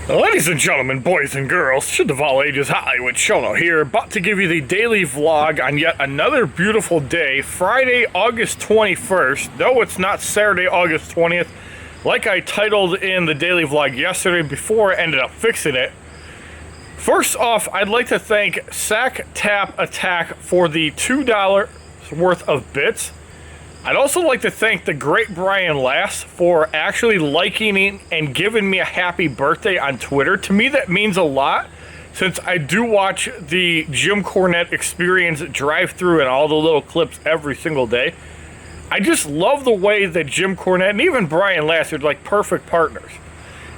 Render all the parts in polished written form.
Ladies and gentlemen, boys and girls, shit of all ages, HollywoodShono here, about to give you the daily vlog on yet another beautiful day, Friday, August 21st. No, it's not Saturday, August 20th, like I titled in the daily vlog yesterday before I ended up fixing it. First off, I'd like to thank SackTapAttack for the $2 worth of bits. I'd also like to thank the great Brian Lass for actually liking and giving me a happy birthday on Twitter. To me, that means a lot, since I do watch the Jim Cornette Experience drive-through and all the little clips every single day. I just love the way that Jim Cornette and even Brian Lass are like perfect partners.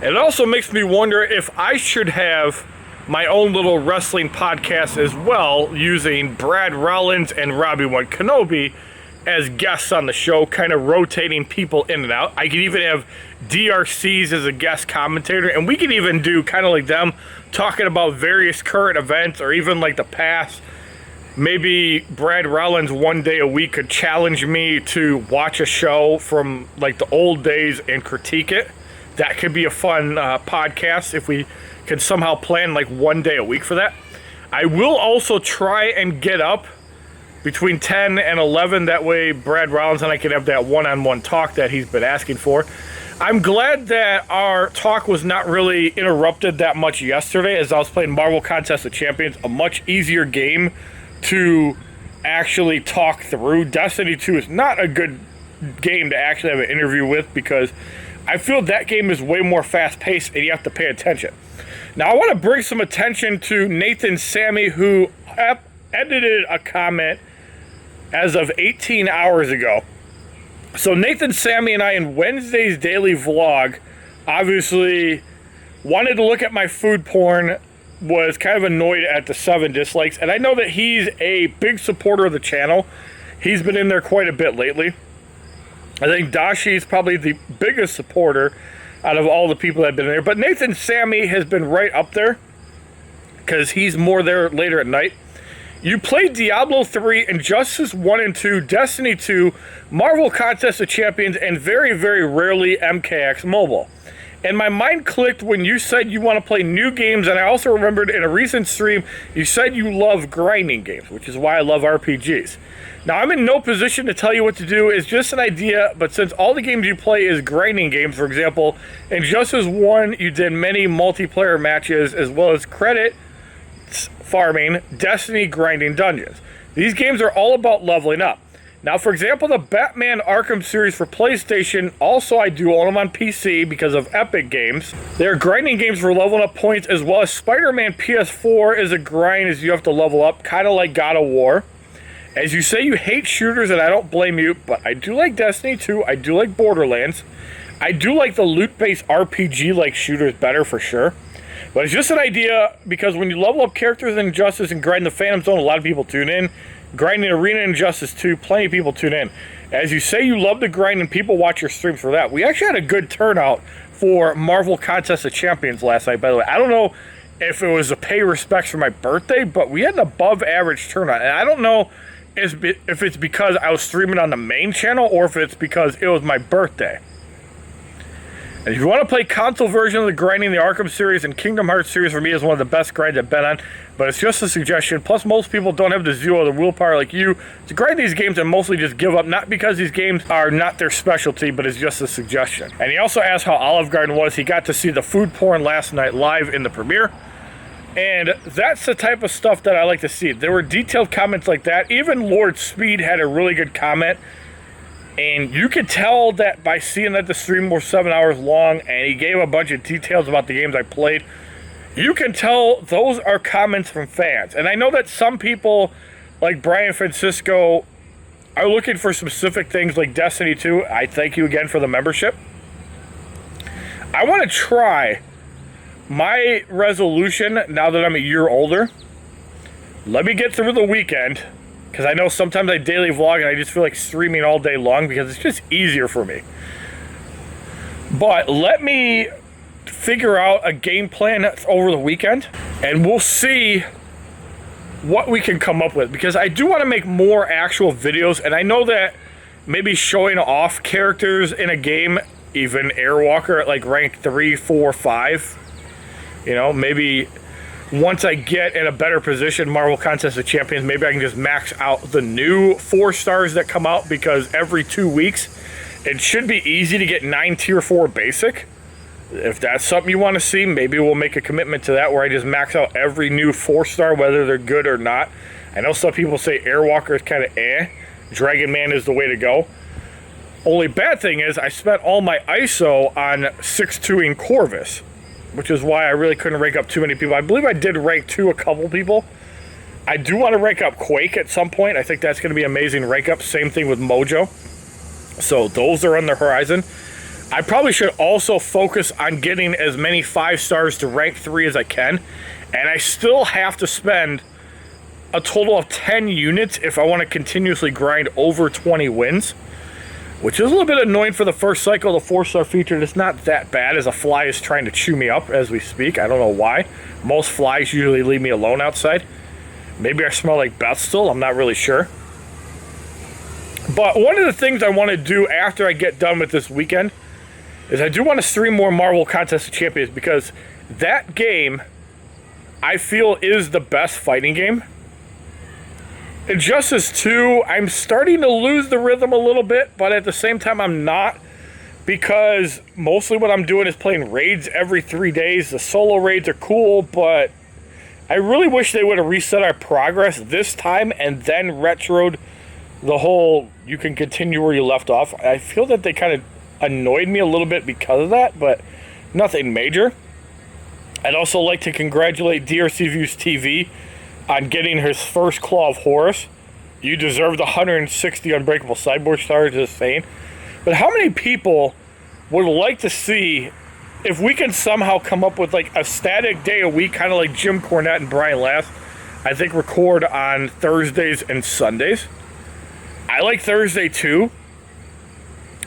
And it also makes me wonder if I should have my own little wrestling podcast as well, using Brad Rollins and Robbie One Kenobi as guests on the show, kind of rotating people in and out. I could even have DRCs as a guest commentator, and we could even do kind of like them, talking about various current events or even like the past. Maybe Brad Rollins one day a week could challenge me to watch a show from like the old days and critique it. That could be a fun podcast if we could somehow plan like one day a week for that. I will also try and get up between 10 and 11, that way Brad Rollins and I can have that one-on-one talk that he's been asking for. I'm glad that our talk was not really interrupted that much yesterday, as I was playing Marvel Contest of Champions, a much easier game to actually talk through. Destiny 2 is not a good game to actually have an interview with, because I feel that game is way more fast-paced and you have to pay attention. Now, I want to bring some attention to Nathan Sammy, who edited a comment as of 18 hours ago. So Nathan, Sammy, and I in Wednesday's daily vlog obviously wanted to look at my food porn, was kind of annoyed at the 7 dislikes, and I know that he's a big supporter of the channel. He's been in there quite a bit lately. I think Dashi is probably the biggest supporter out of all the people that have been in there, but Nathan Sammy has been right up there because he's more there later at night. You played Diablo 3, Injustice 1 and 2, Destiny 2, Marvel Contest of Champions, and very, very rarely MCOC Mobile. And my mind clicked when you said you want to play new games, and I also remembered in a recent stream, you said you love grinding games, which is why I love RPGs. Now, I'm in no position to tell you what to do. It's just an idea, but since all the games you play is grinding games, for example, Injustice 1, you did many multiplayer matches, as well as credit farming, Destiny, grinding dungeons. These games are all about leveling up. Now, for example, the Batman Arkham series for PlayStation, also I do own them on PC because of Epic Games. They're grinding games for leveling up points, as well as Spider-Man PS4 is a grind as you have to level up, kind of like God of War. As you say, you hate shooters, and I don't blame you, but I do like Destiny 2, I do like Borderlands. I do like the loot-based RPG-like shooters better for sure. But it's just an idea, because when you level up characters in Injustice and grind the Phantom Zone, a lot of people tune in. Grinding Arena in Injustice 2, plenty of people tune in. As you say, you love to grind, and people watch your streams for that. We actually had a good turnout for Marvel Contest of Champions last night, by the way. I don't know if it was a pay respects for my birthday, but we had an above-average turnout. And I don't know if it's because I was streaming on the main channel or if it's because it was my birthday. And if you want to play console version of the grinding, the Arkham series and Kingdom Hearts series for me is one of the best grinds I've been on. But it's just a suggestion. Plus, most people don't have the zeal or the willpower like you to grind these games and mostly just give up. Not because these games are not their specialty, but it's just a suggestion. And he also asked how Olive Garden was. He got to see the food porn last night live in the premiere. And that's the type of stuff that I like to see. There were detailed comments like that. Even Lord Speed had a really good comment. And you could tell that by seeing that the stream was 7 hours long and he gave a bunch of details about the games I played. You can tell those are comments from fans. And I know that some people, like Brian Francisco, are looking for specific things like Destiny 2. I thank you again for the membership. I want to try my resolution now that I'm a year older. Let me get through the weekend, because I know sometimes I daily vlog and I just feel like streaming all day long because it's just easier for me. But let me figure out a game plan over the weekend, and we'll see what we can come up with, because I do want to make more actual videos, and I know that maybe showing off characters in a game, even Airwalker at like rank 3, 4, 5, You know, maybe once I get in a better position, Marvel Contest of Champions, maybe I can just max out the new 4 stars that come out, because every 2 weeks, it should be easy to get 9 tier 4 basic. If that's something you want to see, maybe we'll make a commitment to that, where I just max out every new 4-star, whether they're good or not. I know some people say Airwalker is kind of Dragon Man is the way to go. Only bad thing is I spent all my ISO on 6-2ing Corvus, which is why I really couldn't rank up too many people. I believe I did rank 2 a couple people. I do want to rank up Quake at some point. I think that's going to be amazing rank up. Same thing with Mojo. So those are on the horizon. I probably should also focus on getting as many 5 stars to rank 3 as I can. And I still have to spend a total of 10 units if I want to continuously grind over 20 wins, which is a little bit annoying for the first cycle. The 4-star feature is not that bad, as a fly is trying to chew me up as we speak. I don't know why. Most flies usually leave me alone outside. Maybe I smell like Beth still. I'm not really sure. But one of the things I want to do after I get done with this weekend is I do want to stream more Marvel Contest of Champions, because that game, I feel, is the best fighting game. Injustice 2, I'm starting to lose the rhythm a little bit, but at the same time I'm not, because mostly what I'm doing is playing raids every 3 days. The solo raids are cool, but I really wish they would have reset our progress this time and then retroed the whole you can continue where you left off. I feel that they kind of annoyed me a little bit because of that, but nothing major. I'd also like to congratulate DRC Views TV on getting his first Claw of Horus. You deserve the 160 Unbreakable Sideboard stars, just saying. But how many people would like to see if we can somehow come up with like a static day a week, kind of like Jim Cornette and Brian Last, I think, record on Thursdays and Sundays. I like Thursday too,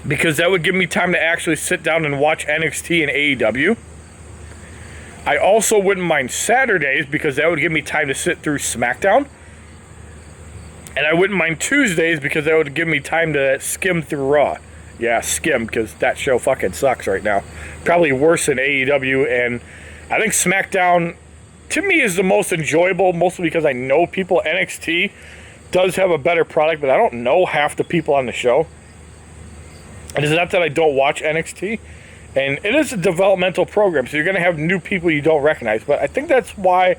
because that would give me time to actually sit down and watch NXT and AEW. I also wouldn't mind Saturdays, because that would give me time to sit through SmackDown. And I wouldn't mind Tuesdays, because that would give me time to skim through Raw. Yeah, skim, because that show fucking sucks right now. Probably worse than AEW, and I think SmackDown, to me, is the most enjoyable, mostly because I know people. NXT does have a better product, but I don't know half the people on the show. And it's not that I don't watch NXT. And it is a developmental program, so you're going to have new people you don't recognize. But I think that's why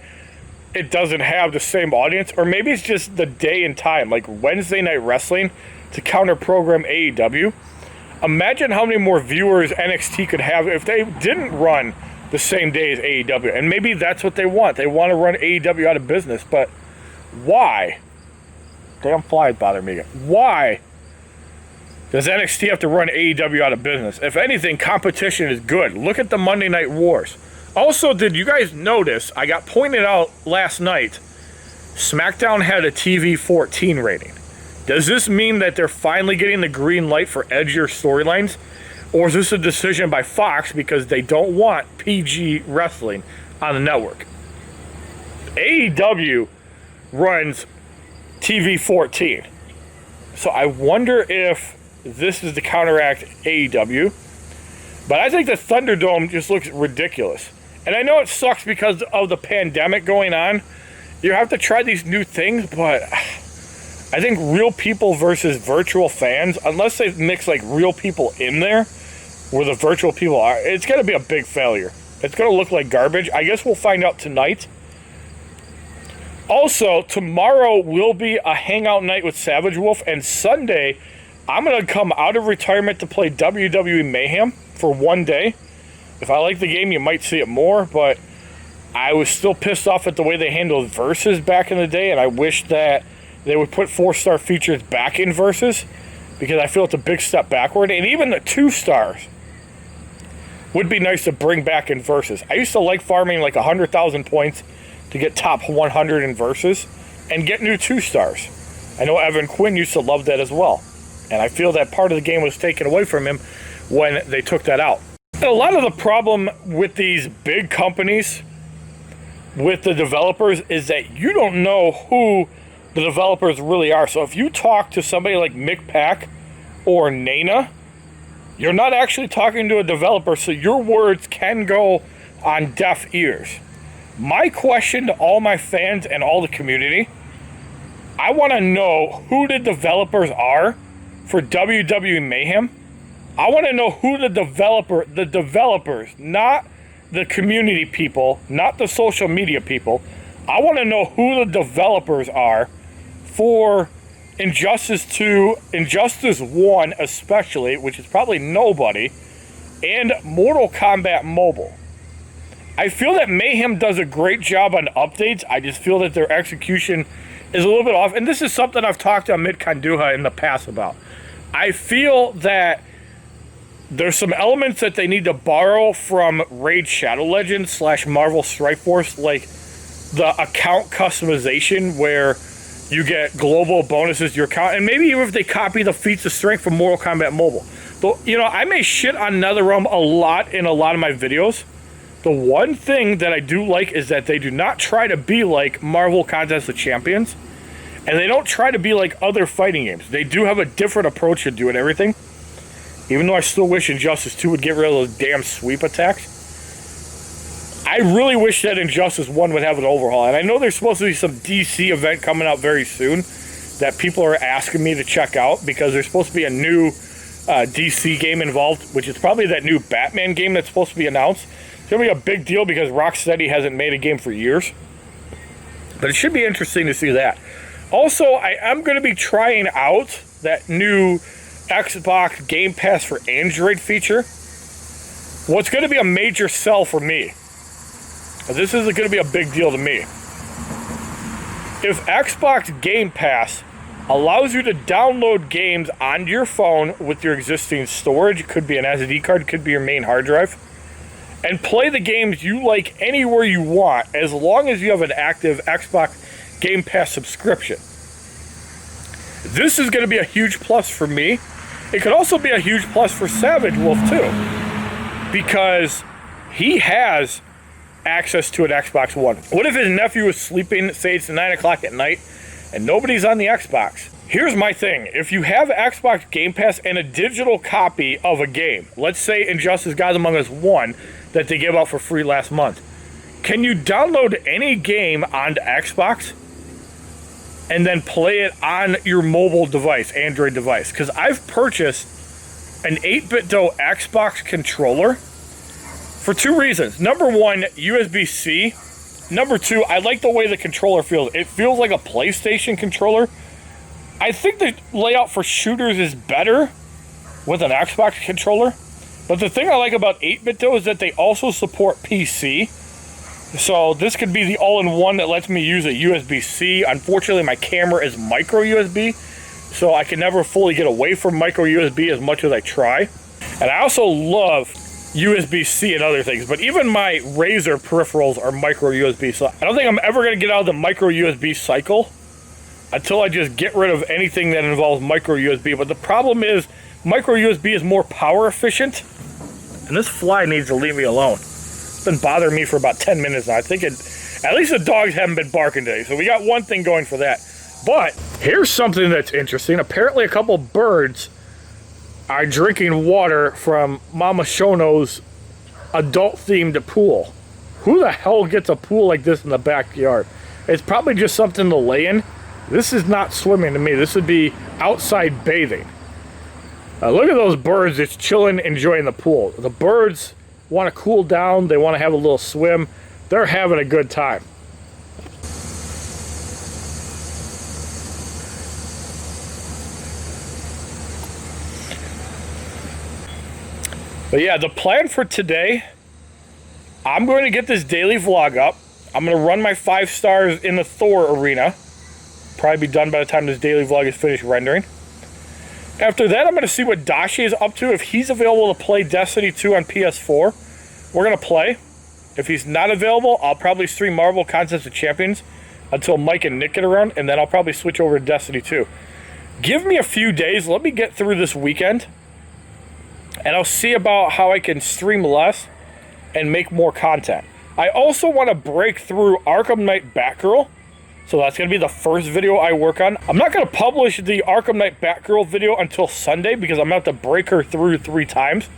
it doesn't have the same audience. Or maybe it's just the day and time, like Wednesday Night Wrestling to counter-program AEW. Imagine how many more viewers NXT could have if they didn't run the same day as AEW. And maybe that's what they want. They want to run AEW out of business. But why? Damn flies bother me again. Why does NXT have to run AEW out of business? If anything, competition is good. Look at the Monday Night Wars. Also, did you guys notice, I got pointed out last night, SmackDown had a TV 14 rating. Does this mean that they're finally getting the green light for edgier storylines? Or is this a decision by Fox because they don't want PG wrestling on the network? AEW runs TV 14. So I wonder if this is to counteract AEW. But I think the Thunderdome just looks ridiculous. And I know it sucks because of the pandemic going on. You have to try these new things, but I think real people versus virtual fans, unless they mix like real people in there where the virtual people are, it's going to be a big failure. It's going to look like garbage. I guess we'll find out tonight. Also, tomorrow will be a hangout night with SavageWolf, and Sunday I'm going to come out of retirement to play WWE Mayhem for one day. If I like the game, you might see it more, but I was still pissed off at the way they handled Versus back in the day, and I wish that they would put 4-star features back in Versus, because I feel it's a big step backward. And even the 2 stars would be nice to bring back in Versus. I used to like farming like 100,000 points to get top 100 in Versus and get new 2 stars. I know Evan Quinn used to love that as well. And I feel that part of the game was taken away from him when they took that out. And a lot of the problem with these big companies, with the developers, is that you don't know who the developers really are. So if you talk to somebody like Mick Pack or Nana, you're not actually talking to a developer, so your words can go on deaf ears. My question to all my fans and all the community, I want to know who the developers are for WWE Mayhem. I want to know who the developers, not the community people, not the social media people. I want to know who the developers are for Injustice 2, Injustice 1 especially, which is probably nobody, and Mortal Kombat Mobile. I feel that Mayhem does a great job on updates. I just feel that their execution is a little bit off. And this is something I've talked to Amit Kanduha in the past about. I feel that there's some elements that they need to borrow from Raid Shadow Legends / Marvel Strike Force, like the account customization where you get global bonuses to your account. And maybe even if they copy the feats of strength from Mortal Kombat Mobile. But, you know, I may shit on NetherRealm a lot in a lot of my videos. The one thing that I do like is that they do not try to be like Marvel Contest of Champions. And they don't try to be like other fighting games. They do have a different approach to doing everything. Even though I still wish Injustice 2 would get rid of those damn sweep attacks. I really wish that Injustice 1 would have an overhaul. And I know there's supposed to be some DC event coming out very soon that people are asking me to check out because there's supposed to be a new DC game involved, which is probably that new Batman game that's supposed to be announced. It's going to be a big deal because Rocksteady hasn't made a game for years. But it should be interesting to see that. Also, I am going to be trying out that new Xbox Game Pass for Android feature. What's going to be a major sell for me, this is going to be a big deal to me. If Xbox Game Pass allows you to download games onto your phone with your existing storage, it could be an SD card, it could be your main hard drive, and play the games you like anywhere you want as long as you have an active Xbox Game Pass subscription. This is going to be a huge plus for me. It could also be a huge plus for SavageWolf too, because he has access to an Xbox One. What if his nephew is sleeping, say it's 9 o'clock at night, and nobody's on the Xbox? Here's my thing. If you have Xbox Game Pass and a digital copy of a game, let's say Injustice Gods Among Us 1 that they gave out for free last month, can you download any game onto Xbox and then play it on your mobile device, Android device? Because I've purchased an 8BitDo Xbox controller for two reasons. Number one, USB-C. Number two, I like the way the controller feels. It feels like a PlayStation controller. I think the layout for shooters is better with an Xbox controller. But the thing I like about 8BitDo is that they also support PC. So this could be the all-in-one that lets me use a USB-C. Unfortunately, my camera is micro USB, so I can never fully get away from micro USB as much as I try. And I also love USB-C and other things, but even my Razer peripherals are micro USB, so I don't think I'm ever going to get out of the micro USB cycle until I just get rid of anything that involves micro USB. But the problem is micro USB is more power efficient, and this fly needs to leave me alone. It's been bothering me for about 10 minutes now. I think at least the dogs haven't been barking today, so we got one thing going for that. But here's something that's interesting. Apparently a couple birds are drinking water from Mama Shono's adult-themed pool. Who the hell gets a pool like this in the backyard? It's probably just something to lay in. This is not swimming to me. This would be outside bathing. Look at those birds just chilling, enjoying the pool. The birds want to cool down. They want to have a little swim. They're having a good time. But yeah, the plan for today, I'm going to get this daily vlog up. I'm going to run my 5 stars in the Thor arena. Probably be done by the time this daily vlog is finished rendering. After that, I'm going to see what Dashi is up to. If he's available to play Destiny 2 on PS4, we're going to play. If he's not available, I'll probably stream Marvel Contest of Champions until Mike and Nick get around, and then I'll probably switch over to Destiny 2. Give me a few days. Let me get through this weekend, and I'll see about how I can stream less and make more content. I also want to break through Arkham Knight Batgirl, so that's going to be the first video I work on. I'm not going to publish the Arkham Knight Batgirl video until Sunday because I'm going to have to break her through 3 times.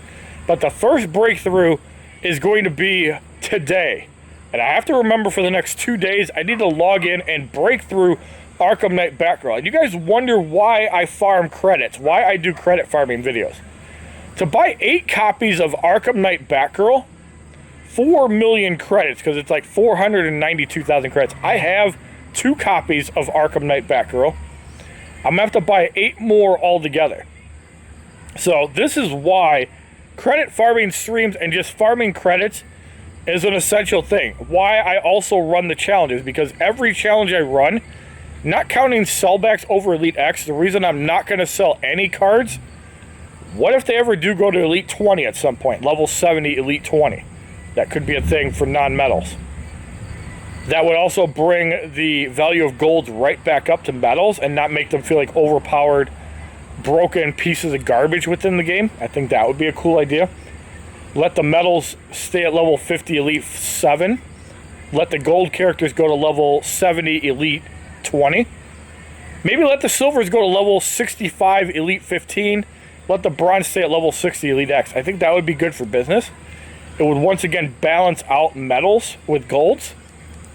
But the first breakthrough is going to be today. And I have to remember for the next 2 days, I need to log in and break through Arkham Knight Batgirl. And you guys wonder why I farm credits, why I do credit farming videos. To buy 8 copies of Arkham Knight Batgirl, 4 million credits, because it's like 492,000 credits. I have 2 copies of Arkham Knight Batgirl. I'm going to have to buy 8 more altogether. So this is why credit farming streams and just farming credits is an essential thing. Why I also run the challenges, because every challenge I run, not counting sellbacks over Elite X, the reason I'm not going to sell any cards, what if they ever do go to Elite 20 at some point, level 70, Elite 20? That could be a thing for non-metals. That would also bring the value of golds right back up to metals and not make them feel like overpowered, broken pieces of garbage within the game. I think that would be a cool idea. Let the metals stay at level 50 Elite 7. Let the gold characters go to level 70 Elite 20. Maybe let the silvers go to level 65 Elite 15. Let the bronze stay at level 60 Elite X. I think that would be good for business. It would once again balance out metals with golds,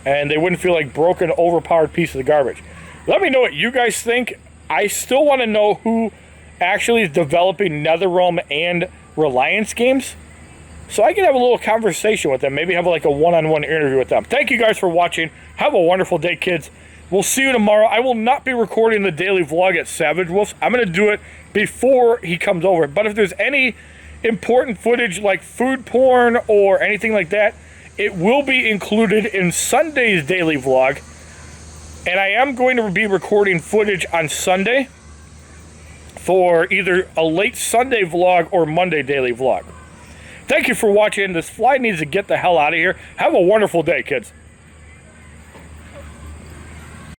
and they wouldn't feel like broken, overpowered pieces of garbage. Let me know what you guys think. I still want to know who actually is developing NetherRealm and Reliance games, so I can have a little conversation with them. Maybe have like a one-on-one interview with them. Thank you guys for watching. Have a wonderful day, kids. We'll see you tomorrow. I will not be recording the daily vlog at SavageWolf. I'm going to do it before he comes over. But if there's any important footage like food porn or anything like that, it will be included in Sunday's daily vlog. And I am going to be recording footage on Sunday for either a late Sunday vlog or Monday daily vlog. Thank you for watching. This fly needs to get the hell out of here. Have a wonderful day, kids.